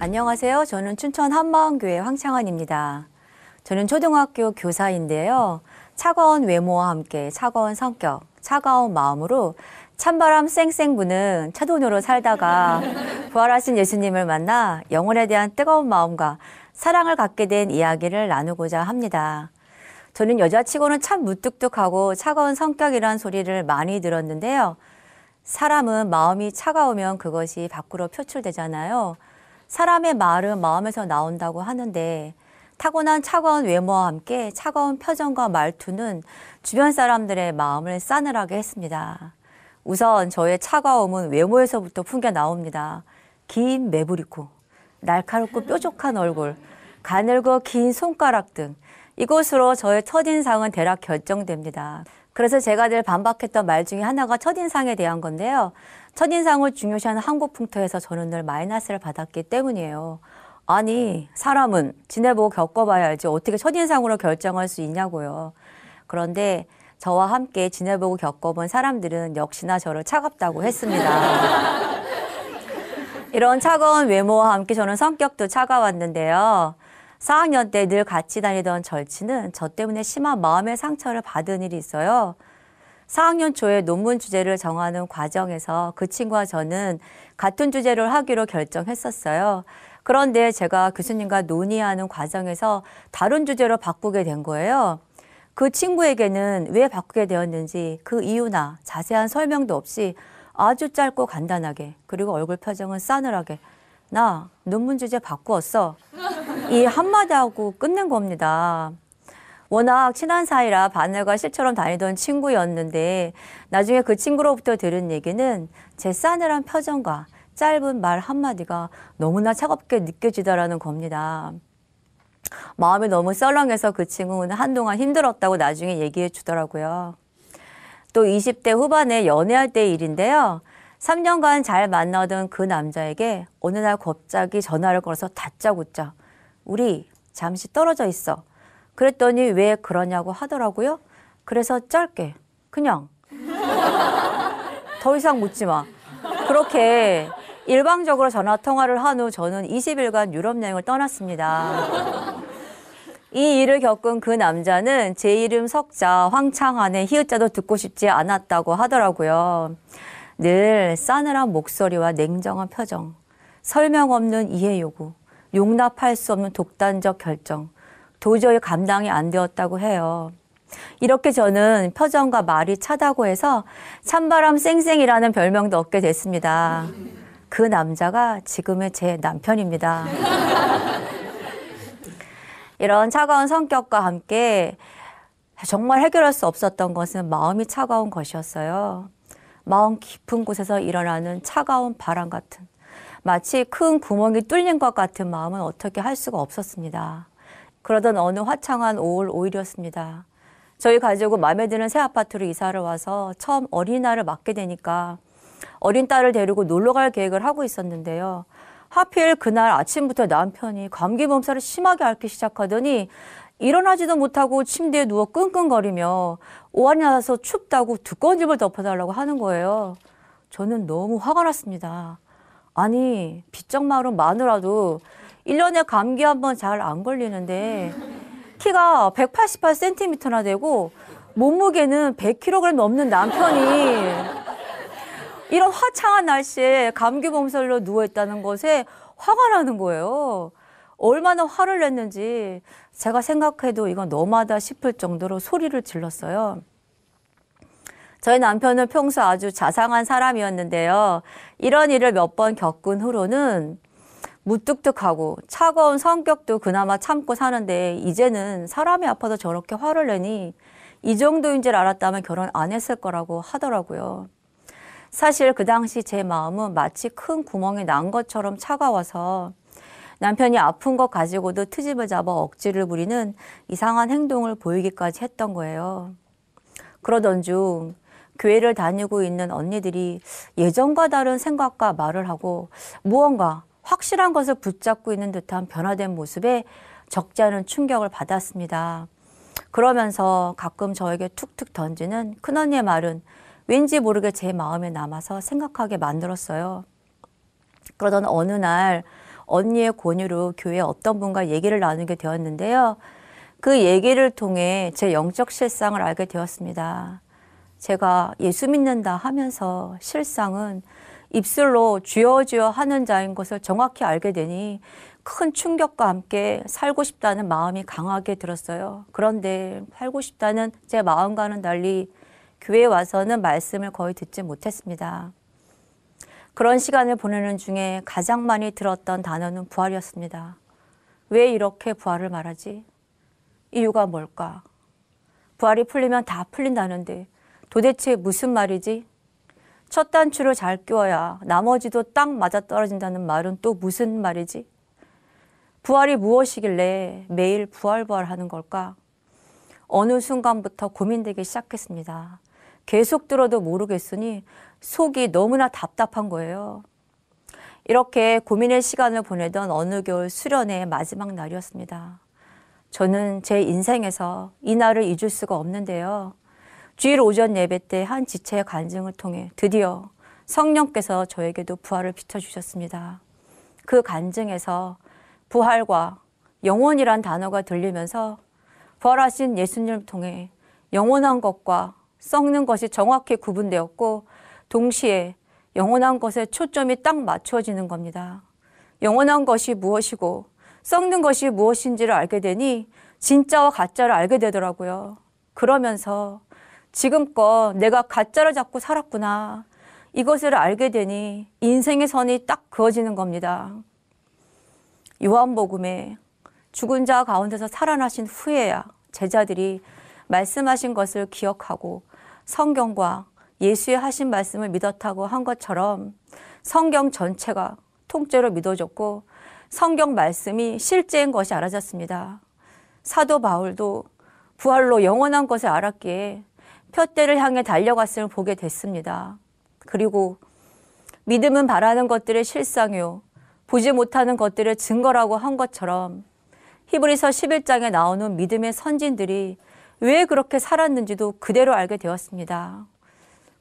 안녕하세요. 저는 춘천 한마음교회 황창환입니다. 저는 초등학교 교사인데요. 차가운 외모와 함께 차가운 성격, 차가운 마음으로 찬바람 쌩쌩 부는 차도녀로 살다가 부활하신 예수님을 만나 영혼에 대한 뜨거운 마음과 사랑을 갖게 된 이야기를 나누고자 합니다. 저는 여자치고는 참 무뚝뚝하고 차가운 성격이란 소리를 많이 들었는데요. 사람은 마음이 차가우면 그것이 밖으로 표출되잖아요. 사람의 말은 마음에서 나온다고 하는데 타고난 차가운 외모와 함께 차가운 표정과 말투는 주변 사람들의 마음을 싸늘하게 했습니다. 우선 저의 차가움은 외모에서부터 풍겨 나옵니다. 긴 매부리코, 날카롭고 뾰족한 얼굴, 가늘고 긴 손가락 등 이것으로 저의 첫인상은 대략 결정됩니다. 그래서 제가 늘 반박했던 말 중에 하나가 첫인상에 대한 건데요. 첫인상을 중요시하는 한국 풍토에서 저는 늘 마이너스를 받았기 때문이에요. 아니, 사람은 지내보고 겪어봐야 알지 어떻게 첫인상으로 결정할 수 있냐고요. 그런데 저와 함께 지내보고 겪어본 사람들은 역시나 저를 차갑다고 했습니다. 이런 차가운 외모와 함께 저는 성격도 차가웠는데요. 4학년 때 늘 같이 다니던 절친은 저 때문에 심한 마음의 상처를 받은 일이 있어요. 4학년 초에 논문 주제를 정하는 과정에서 그 친구와 저는 같은 주제를 하기로 결정했었어요. 그런데 제가 교수님과 논의하는 과정에서 다른 주제로 바꾸게 된 거예요. 그 친구에게는 왜 바꾸게 되었는지 그 이유나 자세한 설명도 없이 아주 짧고 간단하게, 그리고 얼굴 표정은 싸늘하게 나 논문 주제 바꾸었어. 이 한마디 하고 끝낸 겁니다. 워낙 친한 사이라 바늘과 실처럼 다니던 친구였는데 나중에 그 친구로부터 들은 얘기는 제 싸늘한 표정과 짧은 말 한마디가 너무나 차갑게 느껴지더라는 겁니다. 마음이 너무 썰렁해서 그 친구는 한동안 힘들었다고 나중에 얘기해 주더라고요. 또 20대 후반에 연애할 때의 일인데요. 3년간 잘 만나던 그 남자에게 어느 날 갑자기 전화를 걸어서 다짜고짜 우리 잠시 떨어져 있어. 그랬더니 왜 그러냐고 하더라고요. 그래서 짧게 그냥 더 이상 묻지 마. 그렇게 일방적으로 전화 통화를 한 후 저는 20일간 유럽 여행을 떠났습니다. 이 일을 겪은 그 남자는 제 이름 석자, 황창한의 히읗자도 듣고 싶지 않았다고 하더라고요. 늘 싸늘한 목소리와 냉정한 표정, 설명 없는 이해 요구, 용납할 수 없는 독단적 결정, 도저히 감당이 안 되었다고 해요. 이렇게 저는 표정과 말이 차다고 해서 찬바람 쌩쌩이라는 별명도 얻게 됐습니다. 그 남자가 지금의 제 남편입니다. 이런 차가운 성격과 함께 정말 해결할 수 없었던 것은 마음이 차가운 것이었어요. 마음 깊은 곳에서 일어나는 차가운 바람 같은, 마치 큰 구멍이 뚫린 것 같은 마음은 어떻게 할 수가 없었습니다. 그러던 어느 화창한 5월 5일이었습니다. 저희 가족은 마음에 드는 새 아파트로 이사를 와서 처음 어린이날을 맞게 되니까 어린 딸을 데리고 놀러 갈 계획을 하고 있었는데요. 하필 그날 아침부터 남편이 감기 몸살을 심하게 앓기 시작하더니 일어나지도 못하고 침대에 누워 끙끙거리며 오한이 나서 춥다고 두꺼운 집을 덮어달라고 하는 거예요. 저는 너무 화가 났습니다. 아니, 빗장마을은 마누라도 1년에 감기 한 번 잘 안 걸리는데 키가 188cm나 되고 몸무게는 100kg 넘는 남편이 이런 화창한 날씨에 감기 몸살로 누워있다는 것에 화가 나는 거예요. 얼마나 화를 냈는지 제가 생각해도 이건 너무하다 싶을 정도로 소리를 질렀어요. 저희 남편은 평소 아주 자상한 사람이었는데요. 이런 일을 몇 번 겪은 후로는 무뚝뚝하고 차가운 성격도 그나마 참고 사는데 이제는 사람이 아파서 저렇게 화를 내니 이 정도인 줄 알았다면 결혼 안 했을 거라고 하더라고요. 사실 그 당시 제 마음은 마치 큰 구멍이 난 것처럼 차가워서 남편이 아픈 것 가지고도 트집을 잡아 억지를 부리는 이상한 행동을 보이기까지 했던 거예요. 그러던 중 교회를 다니고 있는 언니들이 예전과 다른 생각과 말을 하고 무언가 확실한 것을 붙잡고 있는 듯한 변화된 모습에 적지 않은 충격을 받았습니다. 그러면서 가끔 저에게 툭툭 던지는 큰언니의 말은 왠지 모르게 제 마음에 남아서 생각하게 만들었어요. 그러던 어느 날 언니의 권유로 교회 어떤 분과 얘기를 나누게 되었는데요. 그 얘기를 통해 제 영적 실상을 알게 되었습니다. 제가 예수 믿는다 하면서 실상은 입술로 주여 주여 하는 자인 것을 정확히 알게 되니 큰 충격과 함께 살고 싶다는 마음이 강하게 들었어요. 그런데 살고 싶다는 제 마음과는 달리 교회에 와서는 말씀을 거의 듣지 못했습니다. 그런 시간을 보내는 중에 가장 많이 들었던 단어는 부활이었습니다. 왜 이렇게 부활을 말하지? 이유가 뭘까? 부활이 풀리면 다 풀린다는데 도대체 무슨 말이지? 첫 단추를 잘 끼워야 나머지도 딱 맞아떨어진다는 말은 또 무슨 말이지? 부활이 무엇이길래 매일 부활 하는 걸까? 어느 순간부터 고민되기 시작했습니다. 계속 들어도 모르겠으니 속이 너무나 답답한 거예요. 이렇게 고민의 시간을 보내던 어느 겨울 수련의 마지막 날이었습니다. 저는 제 인생에서 이 날을 잊을 수가 없는데요. 주일 오전 예배 때 한 지체의 간증을 통해 드디어 성령께서 저에게도 부활을 비춰주셨습니다. 그 간증에서 부활과 영원이란 단어가 들리면서 부활하신 예수님을 통해 영원한 것과 썩는 것이 정확히 구분되었고 동시에 영원한 것에 초점이 딱 맞춰지는 겁니다. 영원한 것이 무엇이고 썩는 것이 무엇인지를 알게 되니 진짜와 가짜를 알게 되더라고요. 그러면서 지금껏 내가 가짜를 잡고 살았구나. 이것을 알게 되니 인생의 선이 딱 그어지는 겁니다. 요한복음에 죽은 자 가운데서 살아나신 후에야 제자들이 말씀하신 것을 기억하고 성경과 예수의 하신 말씀을 믿었다고 한 것처럼 성경 전체가 통째로 믿어졌고 성경 말씀이 실제인 것이 알아졌습니다. 사도 바울도 부활로 영원한 것을 알았기에 표대를 향해 달려갔음을 보게 됐습니다. 그리고 믿음은 바라는 것들의 실상이요 보지 못하는 것들의 증거라고 한 것처럼 히브리서 11장에 나오는 믿음의 선진들이 왜 그렇게 살았는지도 그대로 알게 되었습니다.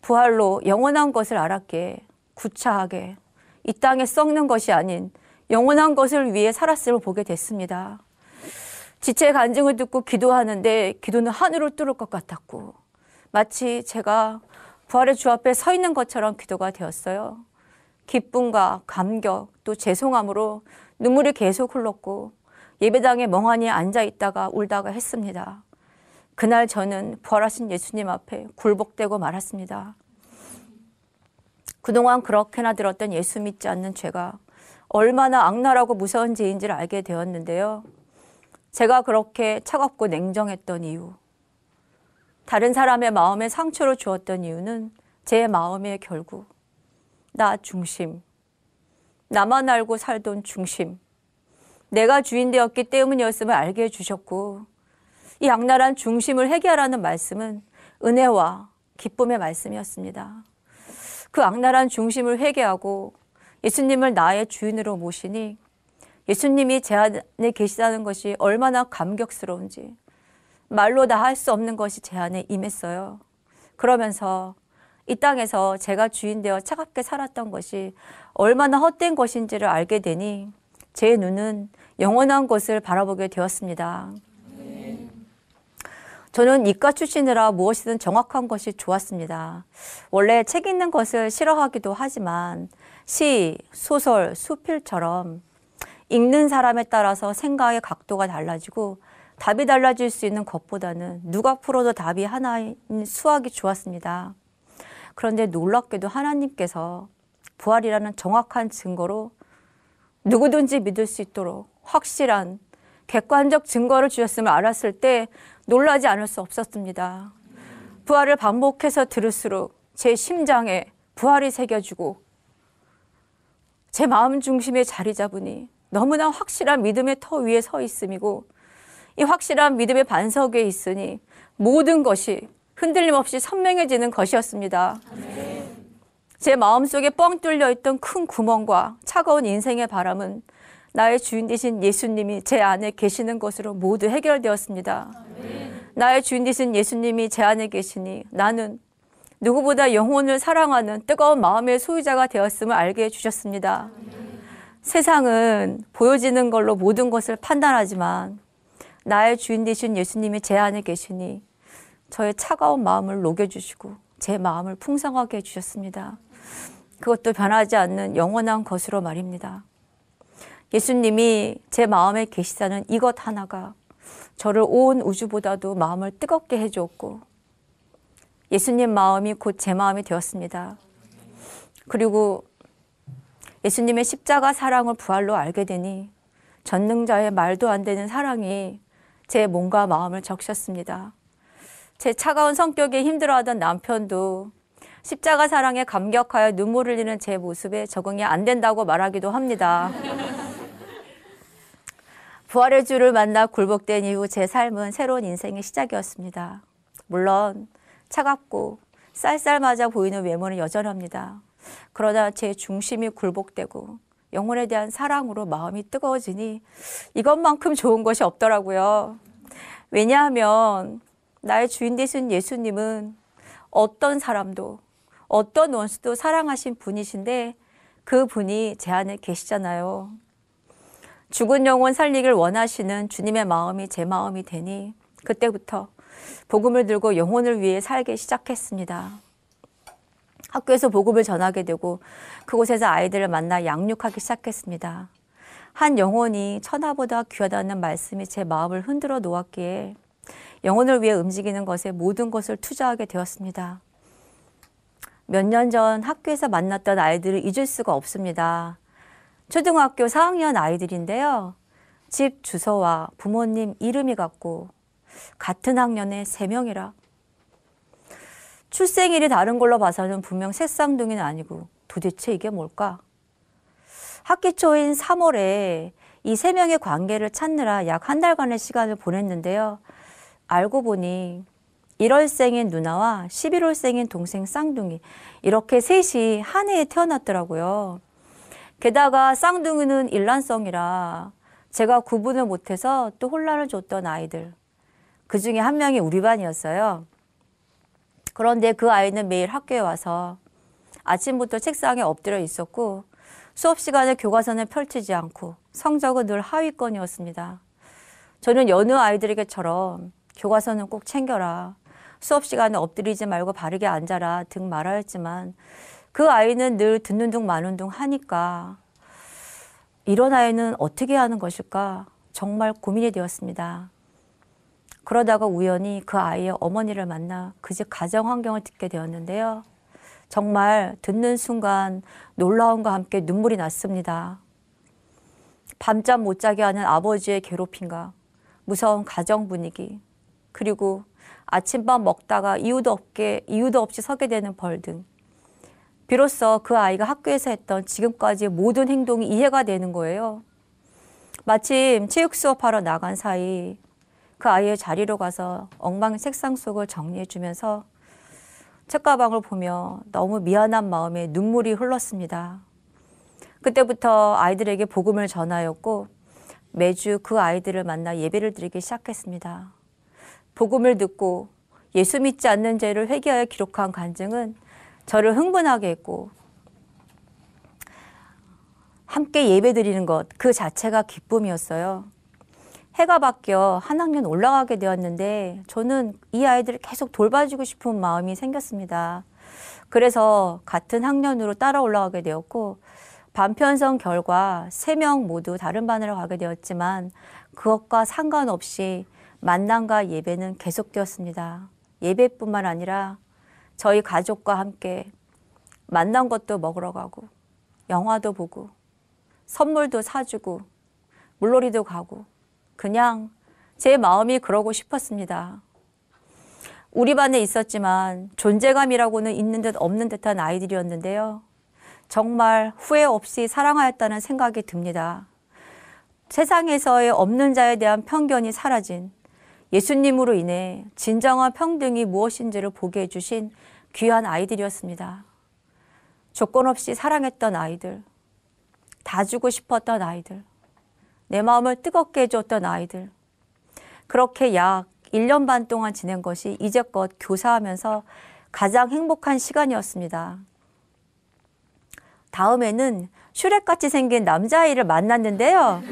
부활로 영원한 것을 알았기에 구차하게 이 땅에 썩는 것이 아닌 영원한 것을 위해 살았음을 보게 됐습니다. 지체의 간증을 듣고 기도하는데 기도는 하늘을 뚫을 것 같았고 마치 제가 부활의 주 앞에 서 있는 것처럼 기도가 되었어요. 기쁨과 감격 또 죄송함으로 눈물이 계속 흘렀고 예배당에 멍하니 앉아있다가 울다가 했습니다. 그날 저는 부활하신 예수님 앞에 굴복되고 말았습니다. 그동안 그렇게나 들었던 예수 믿지 않는 죄가 얼마나 악랄하고 무서운 죄인지를 알게 되었는데요. 제가 그렇게 차갑고 냉정했던 이유, 다른 사람의 마음에 상처를 주었던 이유는 제 마음의 결국 나 중심, 나만 알고 살던 중심, 내가 주인 되었기 때문이었음을 알게 해주셨고 이 악랄한 중심을 해결하는 말씀은 은혜와 기쁨의 말씀이었습니다. 그 악랄한 중심을 회개하고 예수님을 나의 주인으로 모시니 예수님이 제 안에 계시다는 것이 얼마나 감격스러운지 말로 다 할 수 없는 것이 제 안에 임했어요. 그러면서 이 땅에서 제가 주인 되어 차갑게 살았던 것이 얼마나 헛된 것인지를 알게 되니 제 눈은 영원한 것을 바라보게 되었습니다. 저는 이과 출신이라 무엇이든 정확한 것이 좋았습니다. 원래 책 읽는 것을 싫어하기도 하지만 시, 소설, 수필처럼 읽는 사람에 따라서 생각의 각도가 달라지고 답이 달라질 수 있는 것보다는 누가 풀어도 답이 하나인 수학이 좋았습니다. 그런데 놀랍게도 하나님께서 부활이라는 정확한 증거로 누구든지 믿을 수 있도록 확실한 객관적 증거를 주셨음을 알았을 때 놀라지 않을 수 없었습니다. 부활을 반복해서 들을수록 제 심장에 부활이 새겨지고 제 마음 중심에 자리 잡으니 너무나 확실한 믿음의 터 위에 서 있음이고 이 확실한 믿음의 반석 위에 있으니 모든 것이 흔들림 없이 선명해지는 것이었습니다. 제 마음속에 뻥 뚫려 있던 큰 구멍과 차가운 인생의 바람은 나의 주인 되신 예수님이 제 안에 계시는 것으로 모두 해결되었습니다. 나의 주인 되신 예수님이 제 안에 계시니 나는 누구보다 영혼을 사랑하는 뜨거운 마음의 소유자가 되었음을 알게 해주셨습니다. 세상은 보여지는 걸로 모든 것을 판단하지만 나의 주인 되신 예수님이 제 안에 계시니 저의 차가운 마음을 녹여주시고 제 마음을 풍성하게 해주셨습니다. 그것도 변하지 않는 영원한 것으로 말입니다. 예수님이 제 마음에 계시다는 이것 하나가 저를 온 우주보다도 마음을 뜨겁게 해주었고 예수님 마음이 곧 제 마음이 되었습니다. 그리고 예수님의 십자가 사랑을 부활로 알게 되니 전능자의 말도 안 되는 사랑이 제 몸과 마음을 적셨습니다. 제 차가운 성격에 힘들어하던 남편도 십자가 사랑에 감격하여 눈물을 흘리는 제 모습에 적응이 안 된다고 말하기도 합니다. 부활의 주를 만나 굴복된 이후 제 삶은 새로운 인생의 시작이었습니다. 물론 차갑고 쌀쌀맞아 보이는 외모는 여전합니다. 그러나 제 중심이 굴복되고 영혼에 대한 사랑으로 마음이 뜨거워지니 이것만큼 좋은 것이 없더라고요. 왜냐하면 나의 주인 되신 예수님은 어떤 사람도 어떤 원수도 사랑하신 분이신데 그 분이 제 안에 계시잖아요. 죽은 영혼 살리길 원하시는 주님의 마음이 제 마음이 되니 그때부터 복음을 들고 영혼을 위해 살기 시작했습니다. 학교에서 복음을 전하게 되고 그곳에서 아이들을 만나 양육하기 시작했습니다. 한 영혼이 천하보다 귀하다는 말씀이 제 마음을 흔들어 놓았기에 영혼을 위해 움직이는 것에 모든 것을 투자하게 되었습니다. 몇 년 전 학교에서 만났던 아이들을 잊을 수가 없습니다. 초등학교 4학년 아이들인데요. 집 주소와 부모님 이름이 같고 같은 학년에 3명이라. 출생일이 다른 걸로 봐서는 분명 새쌍둥이는 아니고 도대체 이게 뭘까? 학기 초인 3월에 이 3명의 관계를 찾느라 약 한 달간의 시간을 보냈는데요. 알고 보니 1월생인 누나와 11월생인 동생 쌍둥이 이렇게 셋이 한 해에 태어났더라고요. 게다가 쌍둥이는 일란성이라 제가 구분을 못해서 또 혼란을 줬던 아이들. 그 중에 한 명이 우리 반이었어요. 그런데 그 아이는 매일 학교에 와서 아침부터 책상에 엎드려 있었고 수업 시간에 교과서는 펼치지 않고 성적은 늘 하위권이었습니다. 저는 여느 아이들에게처럼 교과서는 꼭 챙겨라. 수업 시간에 엎드리지 말고 바르게 앉아라 등 말하였지만 그 아이는 늘 듣는 둥 마는 둥 하니까 이런 아이는 어떻게 하는 것일까 정말 고민이 되었습니다. 그러다가 우연히 그 아이의 어머니를 만나 그 집 가정 환경을 듣게 되었는데요. 정말 듣는 순간 놀라움과 함께 눈물이 났습니다. 밤잠 못 자게 하는 아버지의 괴롭힘과 무서운 가정 분위기, 그리고 아침밥 먹다가 이유도 없이 서게 되는 벌 등 비로소 그 아이가 학교에서 했던 지금까지의 모든 행동이 이해가 되는 거예요. 마침 체육 수업하러 나간 사이 그 아이의 자리로 가서 엉망 책상 속을 정리해 주면서 책가방을 보며 너무 미안한 마음에 눈물이 흘렀습니다. 그때부터 아이들에게 복음을 전하였고 매주 그 아이들을 만나 예배를 드리기 시작했습니다. 복음을 듣고 예수 믿지 않는 죄를 회개하여 기록한 간증은 저를 흥분하게 했고 함께 예배 드리는 것 그 자체가 기쁨이었어요. 해가 바뀌어 한 학년 올라가게 되었는데 저는 이 아이들을 계속 돌봐주고 싶은 마음이 생겼습니다. 그래서 같은 학년으로 따라 올라가게 되었고 반편성 결과 3명 모두 다른 반으로 가게 되었지만 그것과 상관없이 만남과 예배는 계속되었습니다. 예배뿐만 아니라 저희 가족과 함께 만난 것도 먹으러 가고 영화도 보고 선물도 사주고 물놀이도 가고 그냥 제 마음이 그러고 싶었습니다. 우리 반에 있었지만 존재감이라고는 있는 듯 없는 듯한 아이들이었는데요. 정말 후회 없이 사랑하였다는 생각이 듭니다. 세상에서의 없는 자에 대한 편견이 사라진 예수님으로 인해 진정한 평등이 무엇인지를 보게 해주신 귀한 아이들이었습니다. 조건 없이 사랑했던 아이들, 다 주고 싶었던 아이들, 내 마음을 뜨겁게 해줬던 아이들. 그렇게 약 1년 반 동안 지낸 것이 이제껏 교사하면서 가장 행복한 시간이었습니다. 다음에는 슈렉같이 생긴 남자아이를 만났는데요.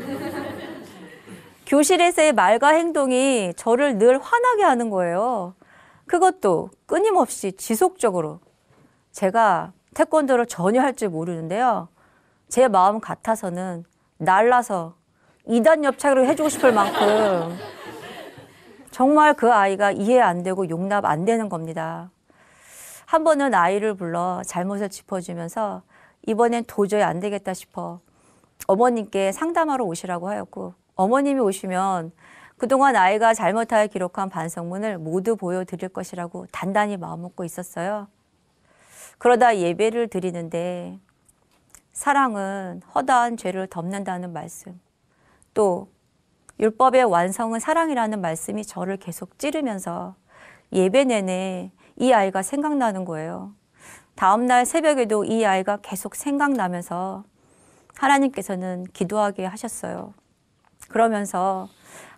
교실에서의 말과 행동이 저를 늘 화나게 하는 거예요. 그것도 끊임없이 지속적으로. 제가 태권도를 전혀 할 줄 모르는데요. 제 마음 같아서는 날라서 2단 옆차기로 해주고 싶을 만큼 정말 그 아이가 이해 안 되고 용납 안 되는 겁니다. 한 번은 아이를 불러 잘못을 짚어주면서 이번엔 도저히 안 되겠다 싶어 어머님께 상담하러 오시라고 하였고, 어머님이 오시면 그동안 아이가 잘못하여 기록한 반성문을 모두 보여드릴 것이라고 단단히 마음먹고 있었어요. 그러다 예배를 드리는데 사랑은 허다한 죄를 덮는다는 말씀, 또 율법의 완성은 사랑이라는 말씀이 저를 계속 찌르면서 예배 내내 이 아이가 생각나는 거예요. 다음날 새벽에도 이 아이가 계속 생각나면서 하나님께서는 기도하게 하셨어요. 그러면서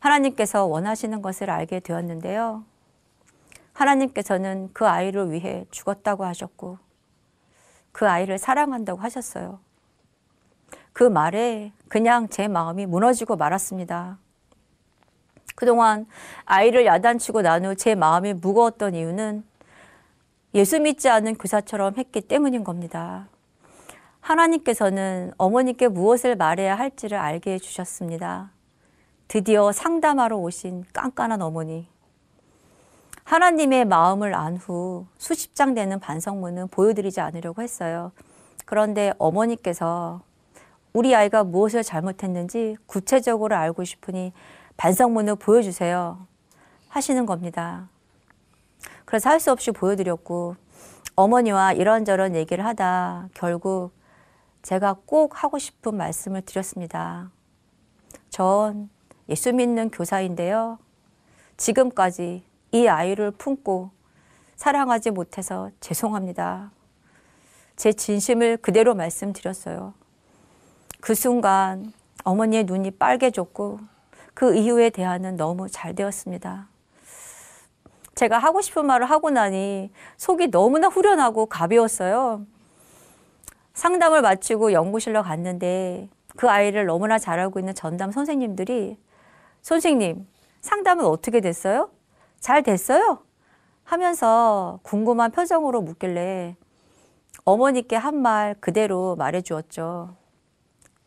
하나님께서 원하시는 것을 알게 되었는데요. 하나님께서는 그 아이를 위해 죽었다고 하셨고 그 아이를 사랑한다고 하셨어요. 그 말에 그냥 제 마음이 무너지고 말았습니다. 그동안 아이를 야단치고 난 후 제 마음이 무거웠던 이유는 예수 믿지 않은 교사처럼 했기 때문인 겁니다. 하나님께서는 어머니께 무엇을 말해야 할지를 알게 해주셨습니다. 드디어 상담하러 오신 깐깐한 어머니. 하나님의 마음을 안 후 수십 장 되는 반성문은 보여드리지 않으려고 했어요. 그런데 어머니께서 우리 아이가 무엇을 잘못했는지 구체적으로 알고 싶으니 반성문을 보여주세요 하시는 겁니다. 그래서 할 수 없이 보여드렸고 어머니와 이런저런 얘기를 하다 결국 제가 꼭 하고 싶은 말씀을 드렸습니다. 전 예수 믿는 교사인데요. 지금까지 이 아이를 품고 사랑하지 못해서 죄송합니다. 제 진심을 그대로 말씀드렸어요. 그 순간 어머니의 눈이 빨개졌고 그 이후의 대화는 너무 잘 되었습니다. 제가 하고 싶은 말을 하고 나니 속이 너무나 후련하고 가벼웠어요. 상담을 마치고 연구실로 갔는데 그 아이를 너무나 잘 알고 있는 전담 선생님들이 선생님, 상담은 어떻게 됐어요? 잘 됐어요? 하면서 궁금한 표정으로 묻길래 어머니께 한 말 그대로 말해주었죠.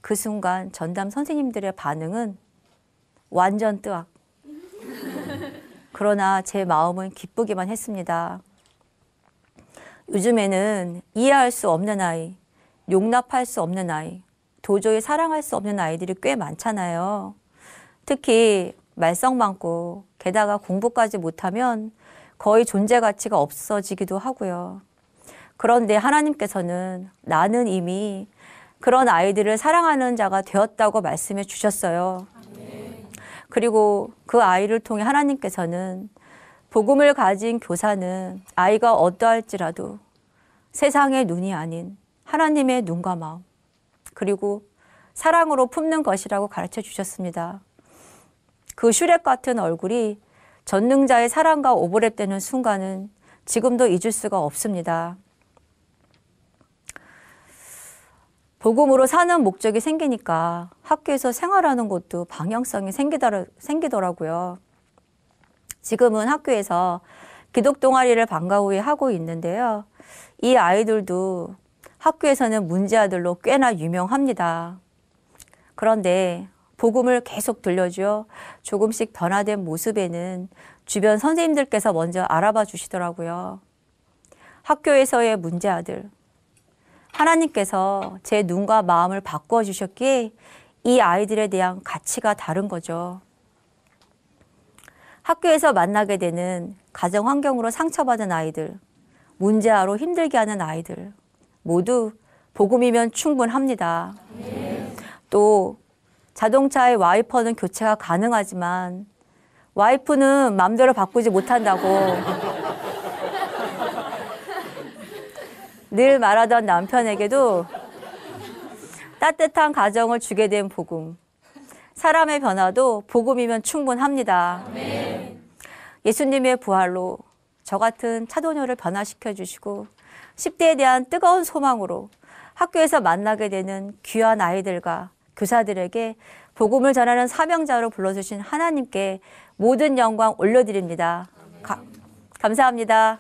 그 순간 전담 선생님들의 반응은 완전 뜨악. 그러나 제 마음은 기쁘기만 했습니다. 요즘에는 이해할 수 없는 아이, 용납할 수 없는 아이, 도저히 사랑할 수 없는 아이들이 꽤 많잖아요. 특히 말썽 많고 게다가 공부까지 못하면 거의 존재 가치가 없어지기도 하고요. 그런데 하나님께서는 나는 이미 그런 아이들을 사랑하는 자가 되었다고 말씀해 주셨어요. 그리고 그 아이를 통해 하나님께서는 복음을 가진 교사는 아이가 어떠할지라도 세상의 눈이 아닌 하나님의 눈과 마음, 그리고 사랑으로 품는 것이라고 가르쳐 주셨습니다. 그 슈렉 같은 얼굴이 전능자의 사랑과 오버랩되는 순간은 지금도 잊을 수가 없습니다. 복음으로 사는 목적이 생기니까 학교에서 생활하는 것도 방향성이 생기더라고요. 지금은 학교에서 기독 동아리를 방과 후에 하고 있는데요. 이 아이들도 학교에서는 문제 아들로 꽤나 유명합니다. 그런데 복음을 계속 들려주어 조금씩 변화된 모습에는 주변 선생님들께서 먼저 알아봐 주시더라고요. 학교에서의 문제 아들. 하나님께서 제 눈과 마음을 바꿔 주셨기에 이 아이들에 대한 가치가 다른 거죠. 학교에서 만나게 되는 가정 환경으로 상처받은 아이들, 문제아로 힘들게 하는 아이들 모두 복음이면 충분합니다. 또 자동차의 와이퍼는 교체가 가능하지만 와이프는 마음대로 바꾸지 못한다고 늘 말하던 남편에게도 따뜻한 가정을 주게 된 복음. 사람의 변화도 복음이면 충분합니다. 예수님의 부활로 저 같은 차도녀를 변화시켜 주시고 10대에 대한 뜨거운 소망으로 학교에서 만나게 되는 귀한 아이들과 교사들에게 복음을 전하는 사명자로 불러주신 하나님께 모든 영광 올려드립니다. 감사합니다.